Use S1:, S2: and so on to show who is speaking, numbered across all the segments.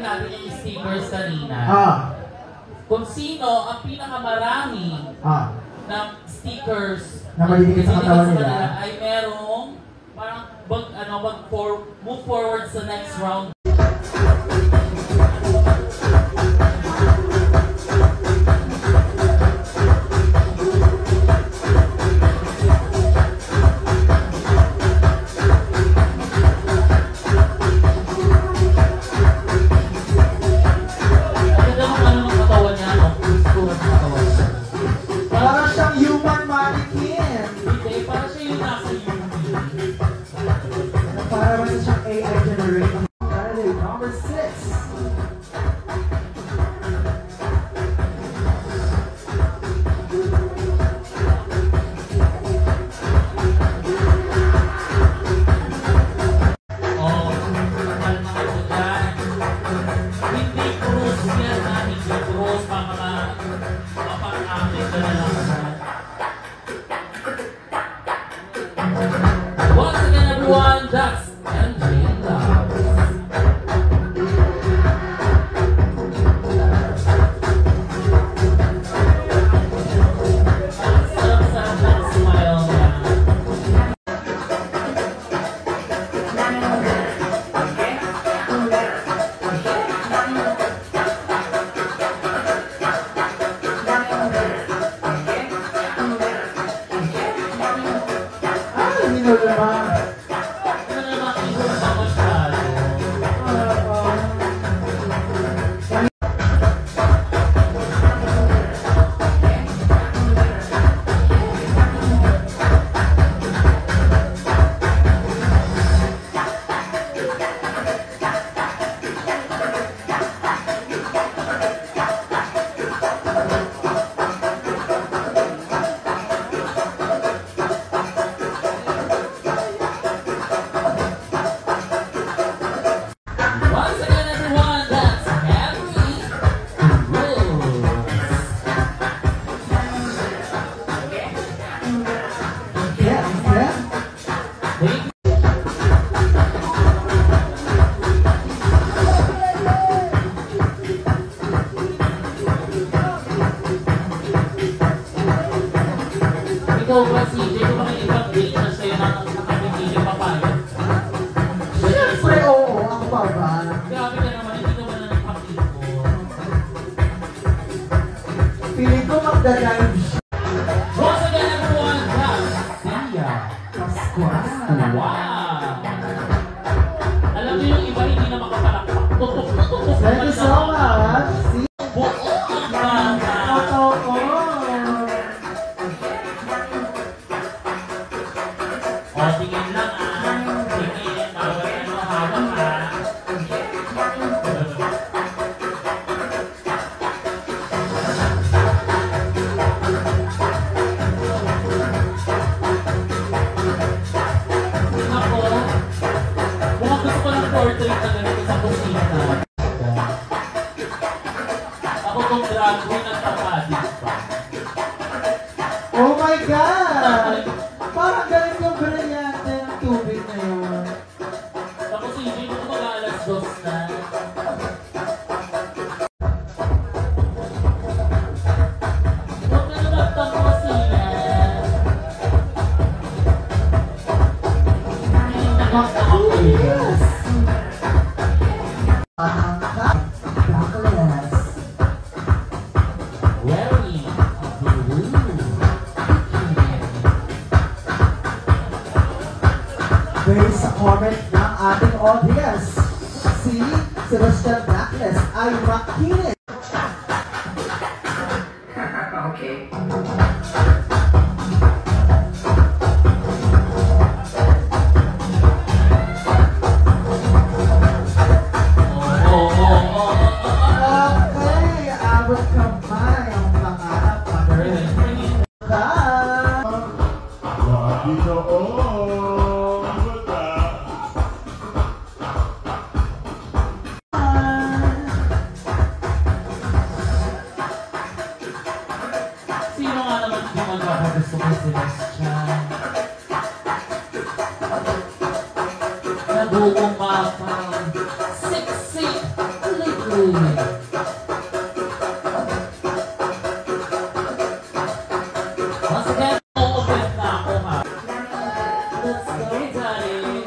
S1: natin yung stickers kanina. Kung sino ang pinakamarami na stickers
S2: na maligid sa katawan nila
S1: ay merong parang move forward sa next round. Once again, everyone, that's
S2: Siyempre, oo. Ako pa ba?
S1: Grabe ka naman, hindi naman na nagpakipon.
S2: Feeling ko magdadrive siya.
S1: Once again, everyone, that's Sia
S2: Pascual.
S1: Wow! Alam niyo yung iba hindi na makapalakpak. Tutok na tutok.
S2: Thank you so much.
S1: Buo ang bata. O, tingin lang tingin. Bawal hawak Ako, mukhang gusto ko ng portrait na ganito sa kusina. Ako kung drag queen at tapadis pa.
S2: Oh my God! Parang galing yung brilyante ng tubig na yun.
S1: Tapos hindi mo mag-aalas 2 na. Huwag na naman tapos sila. Hindi na
S2: Yes!
S1: wearing blue.
S2: Based sa comment ng ating audience, si Sebastian Backless ay makinis.
S3: Okay.
S2: Okay, abot kamay ang pangarap ka.
S1: Sino nga naman hindi magpapagusto kay Sebastian? Nabuong mapang sexy lady. Once again, open na ako ha. Let's go, daddy.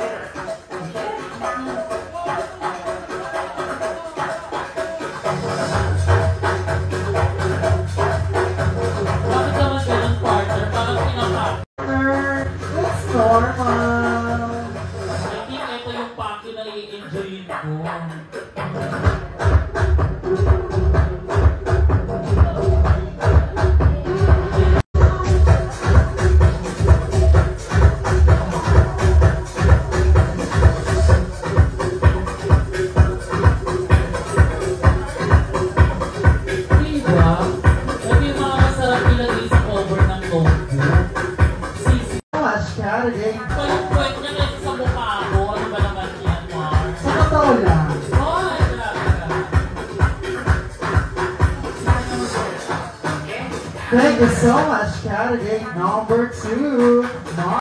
S1: Bakit naman ganun, partner? Parang pinaka.
S2: It's normal.
S1: I think ito yung paki na i-enjoyin ko. Diba? Ito yung mga masarap ilagay sa cover ng notebook. Sisi.
S2: Saturday.
S1: Ito yung kwet niya kasi sa mukha ko. Ano ba naman yan, Mark?
S2: Sa totoo lang.
S1: Ay, grabe.
S2: Thank you so much, Saturday number 2.